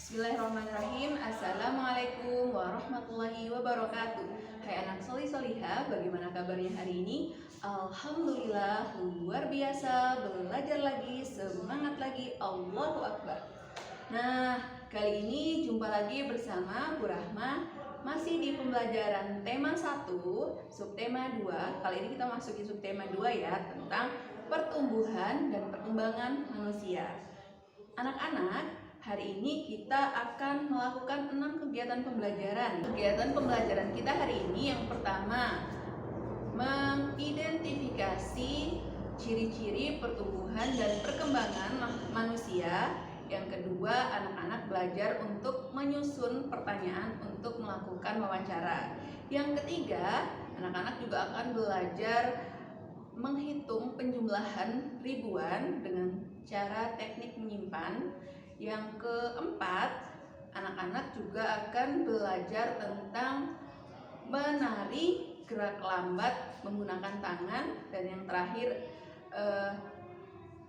Bismillahirrahmanirrahim. Assalamualaikum warahmatullahi wabarakatuh. Hai anak solih solihah, bagaimana kabarnya hari ini? Alhamdulillah, luar biasa. Belajar lagi, semangat lagi. Allahu Akbar. Nah, kali ini jumpa lagi bersama Bu Rahma, masih di pembelajaran tema 1, subtema 2. Kali ini kita masuki subtema 2 ya, tentang pertumbuhan dan perkembangan manusia. Anak-anak, hari ini kita akan melakukan 6 kegiatan pembelajaran. Kegiatan pembelajaran kita hari ini yang pertama, mengidentifikasi ciri-ciri pertumbuhan dan perkembangan manusia. Yang kedua, anak-anak belajar untuk menyusun pertanyaan untuk melakukan wawancara. Yang ketiga, anak-anak juga akan belajar menghitung penjumlahan ribuan dengan cara teknik menyimpan. Yang keempat, anak-anak juga akan belajar tentang menari gerak lambat menggunakan tangan. Dan yang terakhir,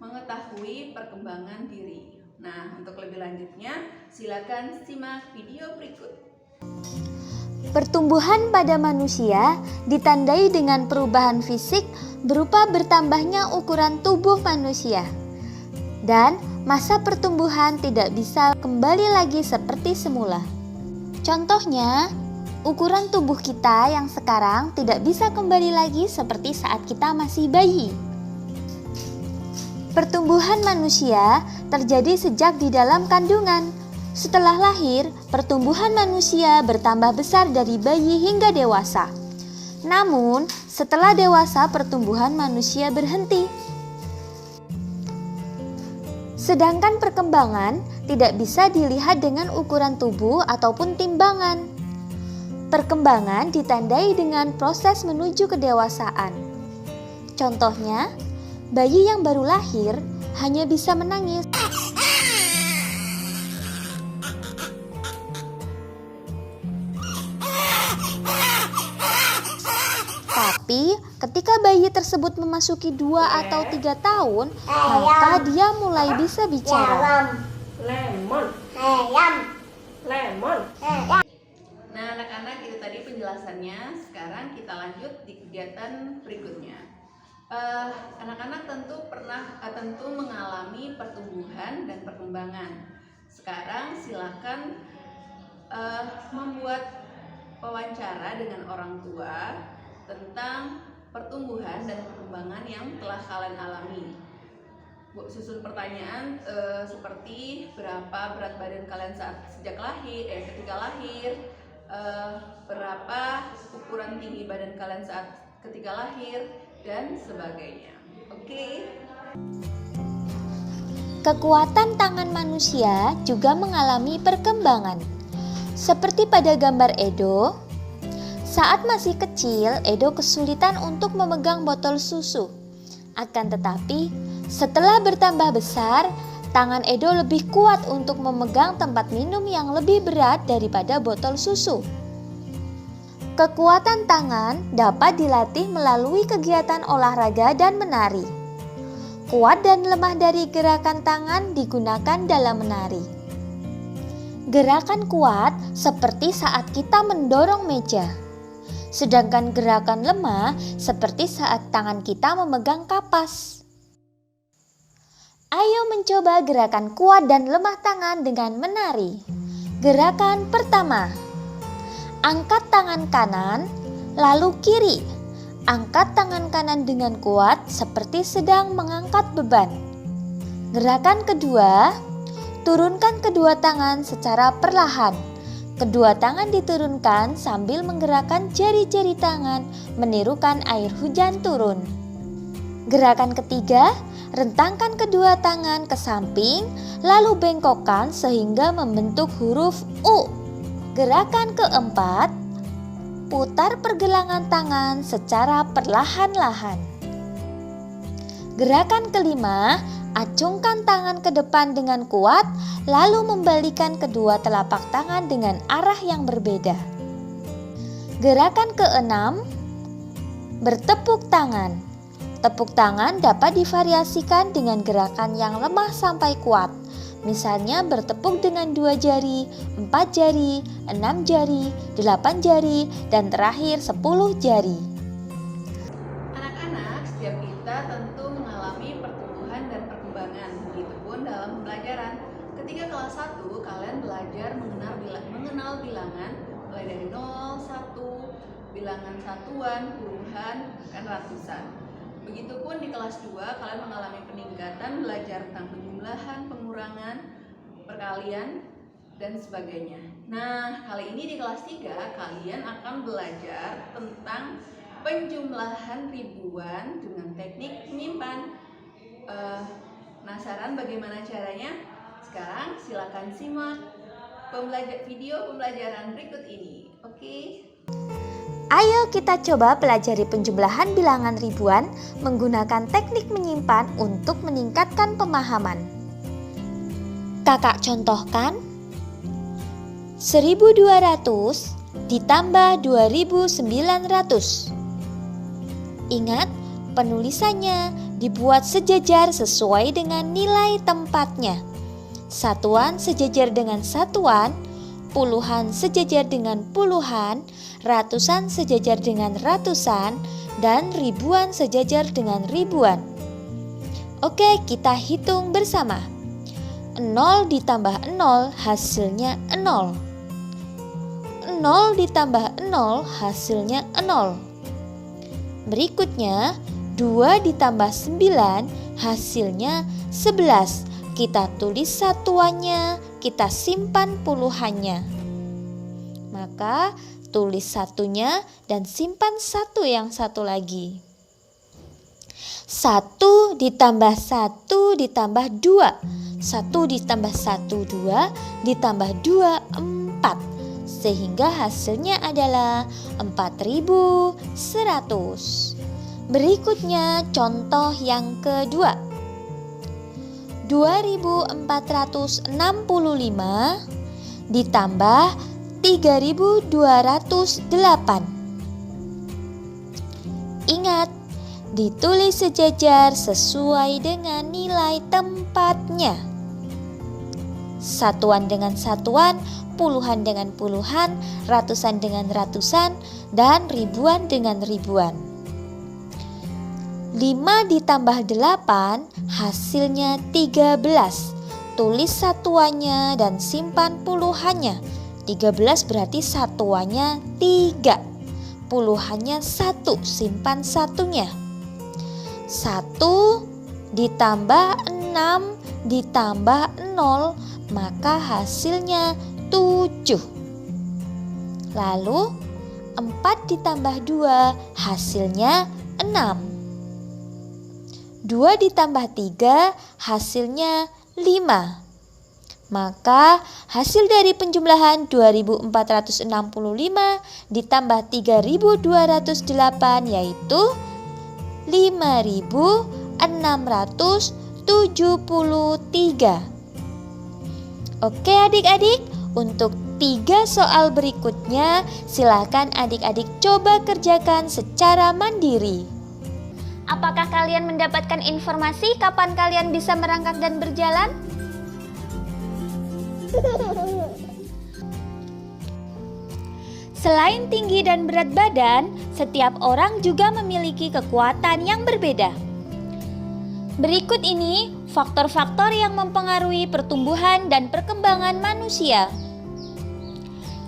mengetahui perkembangan diri. Nah, untuk lebih lanjutnya, silakan simak video berikut. Pertumbuhan pada manusia ditandai dengan perubahan fisik berupa bertambahnya ukuran tubuh manusia. Dan masa pertumbuhan tidak bisa kembali lagi seperti semula. Contohnya, ukuran tubuh kita yang sekarang tidak bisa kembali lagi seperti saat kita masih bayi. Pertumbuhan manusia terjadi sejak di dalam kandungan. Setelah lahir, pertumbuhan manusia bertambah besar dari bayi hingga dewasa. Namun, setelah dewasa pertumbuhan manusia berhenti. Sedangkan perkembangan tidak bisa dilihat dengan ukuran tubuh ataupun timbangan. Perkembangan ditandai dengan proses menuju kedewasaan. Contohnya, bayi yang baru lahir hanya bisa menangis. Tapi ketika bayi tersebut memasuki 2 atau 3 tahun, maka dia mulai bisa bicara. Nah, anak-anak, itu tadi penjelasannya. Sekarang kita lanjut di kegiatan berikutnya. Anak-anak tentu mengalami pertumbuhan dan perkembangan. Sekarang silakan membuat wawancara dengan orang tua tentang pertumbuhan dan perkembangan yang telah kalian alami. Susun pertanyaan seperti berapa berat badan kalian ketika lahir, berapa ukuran tinggi badan kalian saat ketika lahir, dan sebagainya. Oke. Kekuatan tangan manusia juga mengalami perkembangan. Seperti pada gambar Edo, saat masih kecil, Edo kesulitan untuk memegang botol susu. Akan tetapi, setelah bertambah besar, tangan Edo lebih kuat untuk memegang tempat minum yang lebih berat daripada botol susu. Kekuatan tangan dapat dilatih melalui kegiatan olahraga dan menari. Kuat dan lemah dari gerakan tangan digunakan dalam menari. Gerakan kuat seperti saat kita mendorong meja. Sedangkan gerakan lemah seperti saat tangan kita memegang kapas. Ayo mencoba gerakan kuat dan lemah tangan dengan menari. Gerakan pertama. Angkat tangan kanan, lalu kiri. Angkat tangan kanan dengan kuat seperti sedang mengangkat beban. Gerakan kedua, turunkan kedua tangan secara perlahan. Kedua tangan diturunkan sambil menggerakkan jari-jari tangan, menirukan air hujan turun. Gerakan ketiga, rentangkan kedua tangan ke samping, lalu bengkokkan sehingga membentuk huruf U. Gerakan keempat, putar pergelangan tangan secara perlahan-lahan. Gerakan kelima, acungkan tangan ke depan dengan kuat, lalu membalikan kedua telapak tangan dengan arah yang berbeda. Gerakan keenam, bertepuk tangan. Tepuk tangan dapat divariasikan dengan gerakan yang lemah sampai kuat. Misalnya bertepuk dengan 2 jari, 4 jari, 6 jari, 8 jari, dan terakhir 10 jari. Anak-anak, setiap kita tentu mengalami pertumbuhan dan perkembangan. Begitupun dalam pembelajaran. Ketika kelas 1, kalian belajar mengenal bilangan mulai dari 0, 1, bilangan satuan, puluhan, dan ratusan. Begitupun di kelas 2, kalian mengalami peningkatan, belajar tentang penjumlahan, pengurangan, perkalian, dan sebagainya. Nah, kali ini di kelas 3, kalian akan belajar tentang penjumlahan ribuan dengan teknik menyimpan. Penasaran bagaimana caranya? Sekarang silakan simak video pembelajaran berikut ini. Oke? Ayo kita coba pelajari penjumlahan bilangan ribuan menggunakan teknik menyimpan untuk meningkatkan pemahaman. Kakak contohkan 1200 ditambah 2900. Ingat, penulisannya dibuat sejajar sesuai dengan nilai tempatnya. Satuan sejajar dengan satuan, puluhan sejajar dengan puluhan, ratusan sejajar dengan ratusan, dan ribuan sejajar dengan ribuan. Oke, kita hitung bersama. 0 ditambah 0 hasilnya 0. 0 ditambah 0 hasilnya 0. Berikutnya 2 ditambah 9 hasilnya 11. Kita tulis satuannya, kita simpan puluhannya. Maka tulis satunya dan simpan yang satu lagi. 1 ditambah 1 ditambah 2. 1 ditambah 1, 2 ditambah 2, 4. Sehingga hasilnya adalah 4100. Berikutnya contoh yang kedua. 2465 ditambah 3208. Ingat, ditulis sejajar sesuai dengan nilai tempatnya. Satuan dengan satuan, puluhan dengan puluhan, ratusan dengan ratusan, dan ribuan dengan ribuan. 5 ditambah 8 hasilnya 13. Tulis satuannya dan simpan puluhannya. 13 berarti satuannya 3. Puluhannya 1, simpan satunya. 1 ditambah 6 ditambah 0, maka hasilnya 7. Lalu 4 ditambah 2 hasilnya 6. 2 ditambah 3 hasilnya 5. Maka hasil dari penjumlahan 2465 ditambah 3208 yaitu 5673. Oke adik-adik, untuk 3 soal berikutnya silakan adik-adik coba kerjakan secara mandiri. Apakah kalian mendapatkan informasi kapan kalian bisa merangkak dan berjalan? Selain tinggi dan berat badan, setiap orang juga memiliki kekuatan yang berbeda. Berikut ini faktor-faktor yang mempengaruhi pertumbuhan dan perkembangan manusia.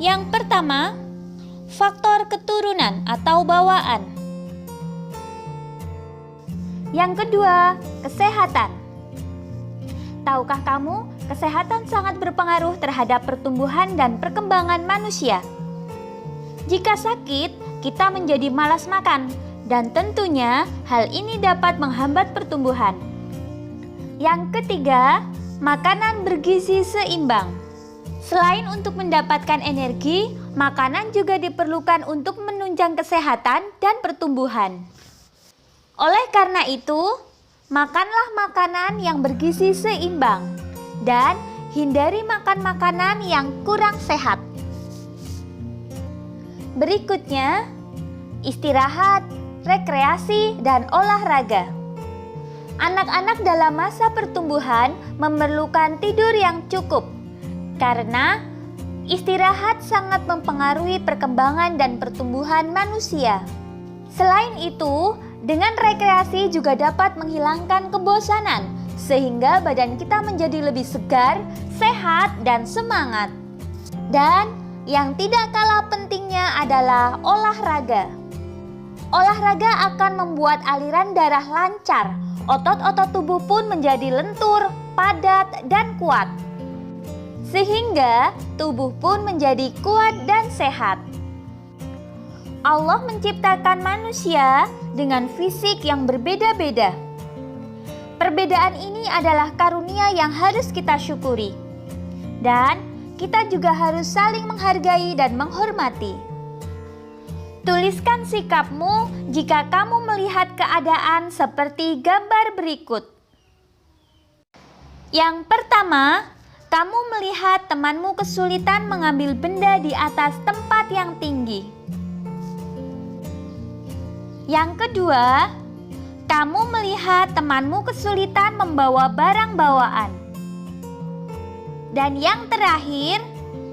Yang pertama, faktor keturunan atau bawaan. Yang kedua, kesehatan. Tahukah kamu, kesehatan sangat berpengaruh terhadap pertumbuhan dan perkembangan manusia. Jika sakit, kita menjadi malas makan, dan tentunya hal ini dapat menghambat pertumbuhan. Yang ketiga, makanan bergizi seimbang. Selain untuk mendapatkan energi, makanan juga diperlukan untuk menunjang kesehatan dan pertumbuhan. Oleh karena itu, makanlah makanan yang bergizi seimbang dan hindari makan makanan yang kurang sehat. Berikutnya, istirahat, rekreasi, dan olahraga. Anak-anak dalam masa pertumbuhan memerlukan tidur yang cukup karena istirahat sangat mempengaruhi perkembangan dan pertumbuhan manusia. Selain itu, dengan rekreasi juga dapat menghilangkan kebosanan sehingga badan kita menjadi lebih segar, sehat, dan semangat. Dan yang tidak kalah pentingnya adalah olahraga. Olahraga akan membuat aliran darah lancar, otot-otot tubuh pun menjadi lentur, padat, dan kuat. Sehingga tubuh pun menjadi kuat dan sehat. Allah menciptakan manusia dengan fisik yang berbeda-beda. Perbedaan ini adalah karunia yang harus kita syukuri. Dan kita juga harus saling menghargai dan menghormati. Tuliskan sikapmu jika kamu melihat keadaan seperti gambar berikut. Yang pertama, kamu melihat temanmu kesulitan mengambil benda di atas tempat yang tinggi. Yang kedua, kamu melihat temanmu kesulitan membawa barang bawaan. Dan yang terakhir,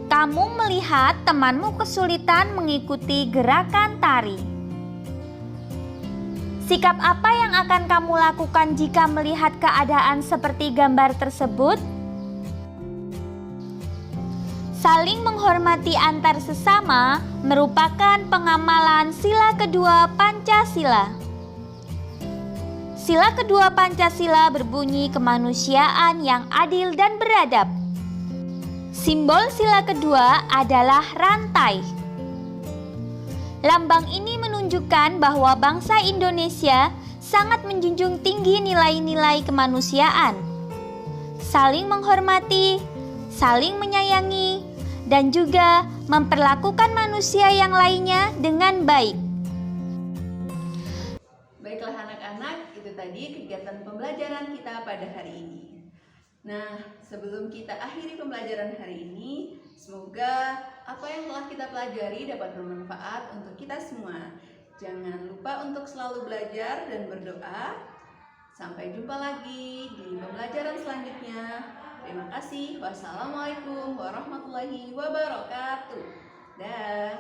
kamu melihat temanmu kesulitan mengikuti gerakan tari. Sikap apa yang akan kamu lakukan jika melihat keadaan seperti gambar tersebut? Saling menghormati antar sesama merupakan pengamalan sila kedua Pancasila. Sila kedua Pancasila berbunyi kemanusiaan yang adil dan beradab. Simbol sila kedua adalah rantai. Lambang ini menunjukkan bahwa bangsa Indonesia sangat menjunjung tinggi nilai-nilai kemanusiaan, saling menghormati, saling menyayangi, dan juga memperlakukan manusia yang lainnya dengan baik. Baiklah anak-anak, itu tadi kegiatan pembelajaran kita pada hari ini. Nah, sebelum kita akhiri pembelajaran hari ini, semoga apa yang telah kita pelajari dapat bermanfaat untuk kita semua. Jangan lupa untuk selalu belajar dan berdoa. Sampai jumpa lagi di pembelajaran selanjutnya. Terima kasih. Wassalamualaikum warahmatullahi wabarakatuh. Dah.